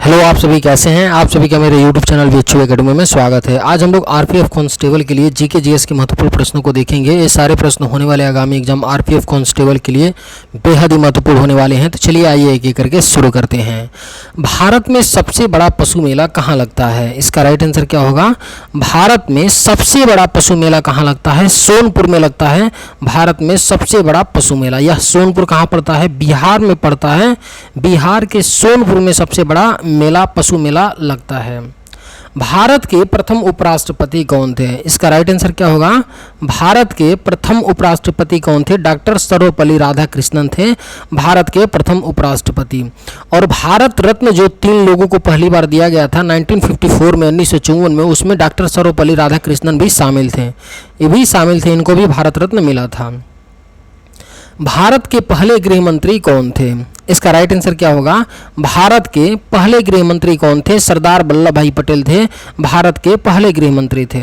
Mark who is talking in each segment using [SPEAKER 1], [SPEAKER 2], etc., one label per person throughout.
[SPEAKER 1] Hello, आप सभी कैसे हैं। आप सभी का मेरे YouTube चैनल VHU एकेडमी में स्वागत है। आज हम लोग RPF कांस्टेबल के लिए जीके जीएस के महत्वपूर्ण प्रश्नों को देखेंगे। ये सारे प्रश्न होने वाले आगामी एग्जाम RPF कांस्टेबल के लिए बेहद ही महत्वपूर्ण होने वाले हैं। तो चलिए आइए एक एक करके शुरू करते हैं। भारत में सबसे बड़ा पशु मेला कहाँ लगता है? इसका राइट आंसर क्या होगा? भारत में सबसे बड़ा पशु मेला कहाँ लगता है? सोनपुर में लगता है भारत में सबसे बड़ा पशु मेला। यह सोनपुर कहाँ पड़ता है? बिहार में पड़ता है। बिहार के सोनपुर में सबसे बड़ा मेला पशु मेला लगता है। भारत के प्रथम उपराष्ट्रपति कौन थे? इसका राइट आंसर क्या होगा? भारत के प्रथम उपराष्ट्रपति कौन थे? डॉक्टर सर्वपल्ली राधाकृष्णन थे भारत के प्रथम उपराष्ट्रपति। और भारत रत्न जो 3 लोगों को पहली बार दिया गया था 1954 में, 1954 में, उसमें डॉक्टर सर्वपल्ली राधाकृष्णन भी शामिल थे। ये भी शामिल थे, इनको भी भारत रत्न मिला था। भारत के पहले गृह मंत्री कौन थे? इसका राइट आंसर क्या होगा? भारत के पहले गृह मंत्री कौन थे? सरदार वल्लभ भाई पटेल थे भारत के पहले गृह मंत्री थे।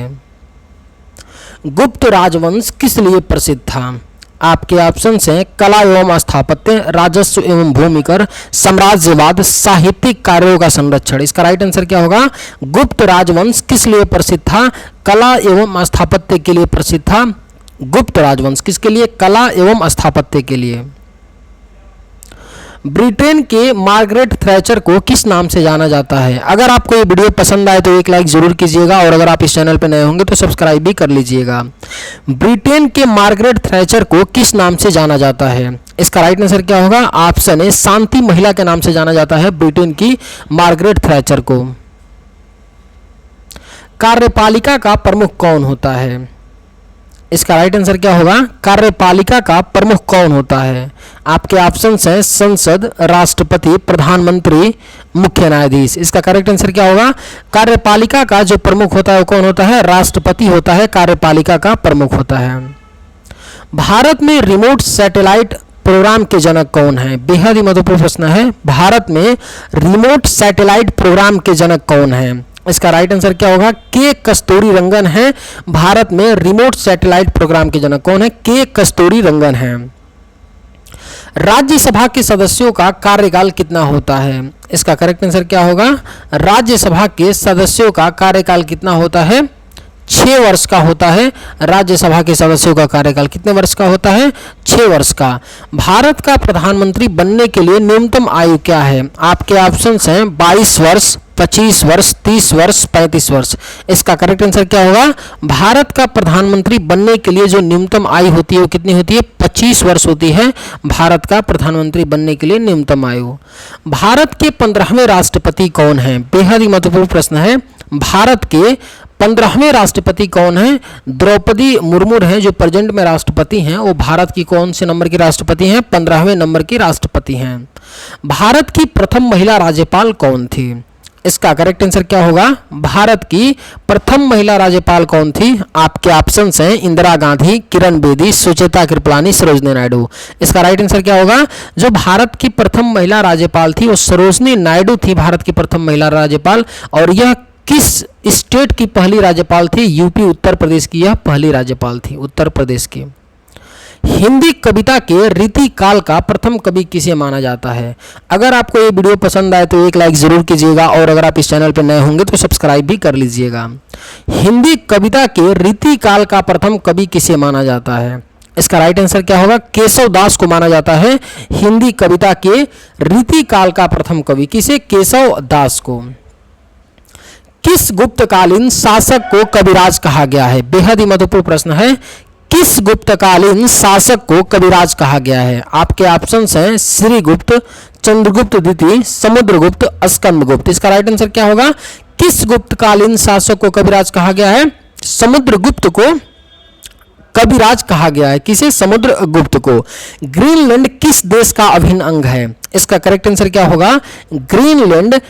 [SPEAKER 1] गुप्त राजवंश किस लिए प्रसिद्ध था? आपके ऑप्शन हैं कला एवं स्थापत्य, राजस्व एवं भूमिकर, साम्राज्यवाद, साहित्यिक कार्यों का संरक्षण। इसका राइट आंसर क्या होगा? गुप्त राजवंश किस लिए प्रसिद्ध था? कला एवं स्थापत्य के लिए प्रसिद्ध था। गुप्त राजवंश किसके लिए? कला एवं स्थापत्य के लिए। ब्रिटेन के मार्गरेट थैचर को किस नाम से जाना जाता है? अगर आपको ये वीडियो पसंद आए तो एक लाइक जरूर कीजिएगा और अगर आप इस चैनल पर नए होंगे तो सब्सक्राइब भी कर लीजिएगा। ब्रिटेन के मार्गरेट थैचर को किस नाम से जाना जाता है? इसका राइट आंसर क्या होगा? ऑप्शन ए शांति महिला के नाम से जाना जाता है ब्रिटेन की मार्गरेट थैचर को। कार्यपालिका का प्रमुख कौन होता है? इसका राइट आंसर क्या होगा? कार्यपालिका का प्रमुख कौन होता है? आपके ऑप्शन हैं संसद, राष्ट्रपति, प्रधानमंत्री, मुख्य न्यायाधीश। इसका करेक्ट आंसर क्या होगा? कार्यपालिका का जो प्रमुख होता है वो कौन होता है? राष्ट्रपति होता है, कार्यपालिका का प्रमुख होता है। भारत में रिमोट सैटेलाइट प्रोग्राम के जनक कौन है? बेहद ही महत्वपूर्ण प्रश्न है। भारत में रिमोट सैटेलाइट प्रोग्राम के जनक कौन है? इसका राइट आंसर क्या होगा? के कस्तूरीरंगन है भारत में रिमोट सैटेलाइट प्रोग्राम के जनक कौन है? के कस्तूरीरंगन है। राज्यसभा के सदस्यों का कार्यकाल कितना होता है? इसका करेक्ट आंसर क्या होगा? राज्यसभा के सदस्यों का कार्यकाल कितना होता है? 6 वर्ष का होता है। राज्यसभा के सदस्यों का कार्यकाल कितने वर्ष का होता है? 6 वर्ष का। भारत का प्रधानमंत्री बनने के लिए न्यूनतम आयु क्या है? आपके ऑप्शंस हैं 22 वर्ष, 25 वर्ष, 30 वर्ष, 35 वर्ष। इसका करेक्ट आंसर क्या होगा? भारत का प्रधानमंत्री बनने के लिए जो न्यूनतम आयु होती है वो कितनी होती है? 25 वर्ष होती है भारत का प्रधानमंत्री बनने के लिए न्यूनतम आयु। भारत के 15वें राष्ट्रपति कौन है? बेहद ही महत्वपूर्ण प्रश्न है। भारत के 15वें राष्ट्रपति कौन है? द्रौपदी मुर्मू हैं जो प्रेजेंट में राष्ट्रपति हैं। वो भारत की कौन से नंबर की राष्ट्रपति हैं? 15वें नंबर की राष्ट्रपति हैं। भारत की प्रथम महिला राज्यपाल कौन थी? इसका करेक्ट आंसर क्या होगा? भारत की प्रथम महिला राज्यपाल कौन थी? आपके ऑप्शंस हैं इंदिरा गांधी, किरण बेदी, सुचेता कृपलानी, सरोजनी नायडू। इसका राइट आंसर क्या होगा? जो भारत की प्रथम महिला राज्यपाल थी वो सरोजनी नायडू थी, भारत की प्रथम महिला राज्यपाल। और यह किस स्टेट की पहली राज्यपाल थी? यूपी उत्तर प्रदेश की यह पहली राज्यपाल थी, उत्तर प्रदेश की। हिंदी कविता के रीतिकाल का प्रथम कवि किसे माना जाता है? अगर आपको ये वीडियो पसंद आए तो एक लाइक जरूर कीजिएगा और अगर आप इस चैनल पर नए होंगे तो सब्सक्राइब भी कर लीजिएगा। हिंदी कविता के रीतिकाल का प्रथम कवि किसे माना जाता है? इसका राइट आंसर क्या होगा? केशव दास को माना जाता है हिंदी कविता के रीतिकाल का प्रथम कवि। किसे? केशव दास को। किस गुप्तकालीन शासक को कविराज कहा गया है? बेहद ही महत्वपूर्ण प्रश्न है। किस गुप्तकालीन शासक को कविराज कहा गया है? आपके ऑप्शंस हैं श्रीगुप्त, चंद्रगुप्त द्वितीय, समुद्रगुप्त, स्कंदगुप्त। इसका राइट आंसर क्या होगा? किस गुप्तकालीन शासक को कविराज कहा गया है? समुद्रगुप्त को कविराज कहा गया है। किसे? समुद्रगुप्त को। ग्रीनलैंड किस देश का अभिन्न अंग है? इसका करेक्ट आंसर क्या होगा? ग्रीनलैंड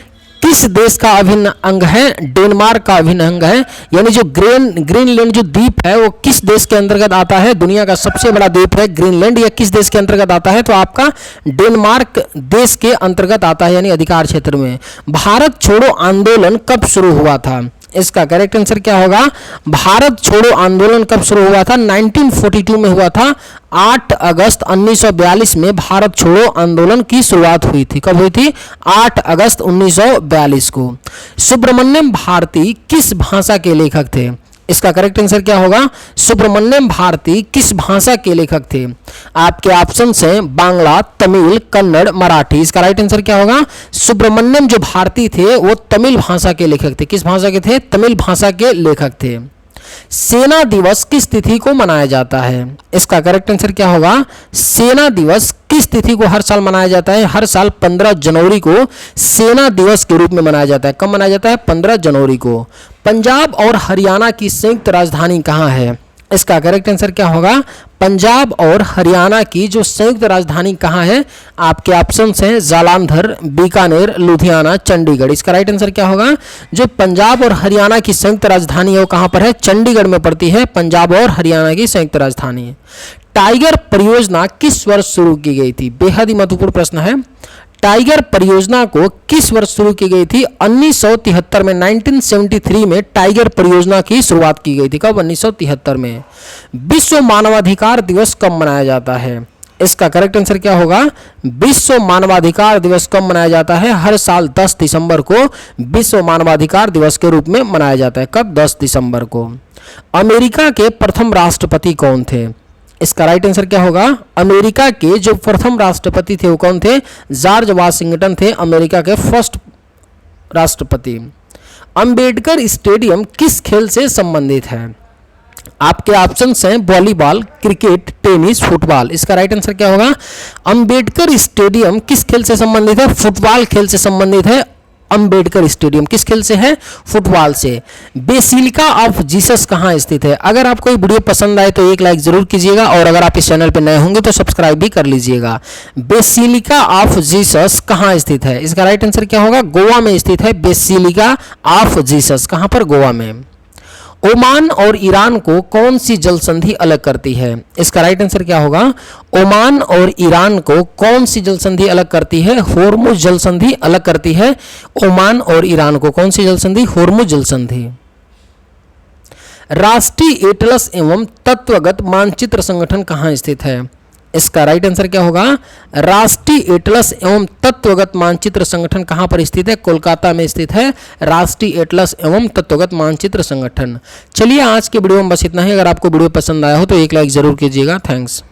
[SPEAKER 1] किस देश का अभिन्न अंग है? डेनमार्क का अभिन्न अंग है। यानी जो ग्रीनलैंड जो द्वीप है वो किस देश के अंतर्गत आता है? दुनिया का सबसे बड़ा द्वीप है ग्रीनलैंड। यह किस देश के अंतर्गत आता है? तो आपका डेनमार्क देश के अंतर्गत आता है, यानी अधिकार क्षेत्र में। भारत छोड़ो आंदोलन कब शुरू हुआ था? इसका करेक्ट आंसर क्या होगा? भारत छोड़ो आंदोलन कब शुरू हुआ था? 1942 में हुआ था। 8 अगस्त 1942 में भारत छोड़ो आंदोलन की शुरुआत हुई थी। कब हुई थी? 8 अगस्त 1942 को। सुब्रमण्यम भारती किस भाषा के लेखक थे? इसका करेक्ट आंसर क्या होगा? सुब्रमण्यम भारती किस भाषा के लेखक थे? आपके ऑप्शन हैं बांग्ला, तमिल, कन्नड़, मराठी। इसका राइट आंसर क्या होगा? सुब्रमण्यम जो भारती थे वो तमिल भाषा के लेखक थे। किस भाषा के थे? तमिल भाषा के लेखक थे। सेना दिवस किस तिथि को मनाया जाता है? इसका करेक्ट आंसर क्या होगा? सेना दिवस किस तिथि को हर साल मनाया जाता है? हर साल 15 जनवरी को सेना दिवस के रूप में मनाया जाता है। कब मनाया जाता है? 15 जनवरी को। पंजाब और हरियाणा की संयुक्त राजधानी कहाँ है? इसका करेक्ट आंसर क्या होगा? पंजाब और हरियाणा की जो संयुक्त राजधानी कहाँ है? आपके ऑप्शन हैं जालंधर, बीकानेर, लुधियाना, चंडीगढ़। इसका राइट आंसर क्या होगा? जो पंजाब और हरियाणा की संयुक्त राजधानी है वो कहाँ पर है? चंडीगढ़ में पड़ती है पंजाब और हरियाणा की संयुक्त राजधानी। टाइगर परियोजना किस वर्ष शुरू की गई थी? बेहद ही महत्वपूर्ण प्रश्न है। टाइगर परियोजना को किस वर्ष शुरू की गई थी? 1973 में, 1973 में टाइगर परियोजना की शुरुआत की गई थी। कब? 1973 में। विश्व मानवाधिकार दिवस कब मनाया जाता है? इसका करेक्ट आंसर क्या होगा? विश्व मानवाधिकार दिवस कब मनाया जाता है? हर साल 10 दिसंबर को विश्व मानवाधिकार दिवस के रूप में मनाया जाता है। कब? 10 दिसंबर को। अमेरिका के प्रथम राष्ट्रपति कौन थे? इसका राइट आंसर क्या होगा? अमेरिका के जो प्रथम राष्ट्रपति थे वो कौन थे? जॉर्ज वाशिंगटन थे अमेरिका के फर्स्ट राष्ट्रपति। अंबेडकर स्टेडियम किस खेल से संबंधित है? आपके ऑप्शंस हैं वॉलीबॉल, क्रिकेट, टेनिस, फुटबॉल। इसका राइट आंसर क्या होगा? अंबेडकर स्टेडियम किस खेल से संबंधित है? फुटबॉल खेल से संबंधित है। अंबेडकर स्टेडियम किस खेल से है? फुटबॉल से। बेसिलिका ऑफ जीसस कहाँ स्थित है? अगर आपको ये वीडियो पसंद आए तो एक लाइक जरूर कीजिएगा और अगर आप इस चैनल पर नए होंगे तो सब्सक्राइब भी कर लीजिएगा। बेसिलिका ऑफ जीसस कहाँ स्थित है? इसका राइट आंसर क्या होगा? गोवा में स्थित है बेसिलिका ऑफ जीसस। कहाँ पर? गोवा में। ओमान और ईरान को कौन सी जल संधि अलग करती है? इसका राइट आंसर क्या होगा? ओमान और ईरान को कौन सी जल संधि अलग करती है? होर्मुज जल संधि अलग करती है ओमान और ईरान को। कौन सी जल संधि? होर्मुज जल संधि। राष्ट्रीय एटलस एवं तत्वगत मानचित्र संगठन कहाँ स्थित है? इसका राइट आंसर क्या होगा? राष्ट्रीय एटलस एवं तत्वगत मानचित्र संगठन कहाँ पर स्थित है? कोलकाता में स्थित है राष्ट्रीय एटलस एवं तत्वगत मानचित्र संगठन। चलिए आज के वीडियो में बस इतना ही। अगर आपको वीडियो पसंद आया हो तो एक लाइक जरूर कीजिएगा। थैंक्स।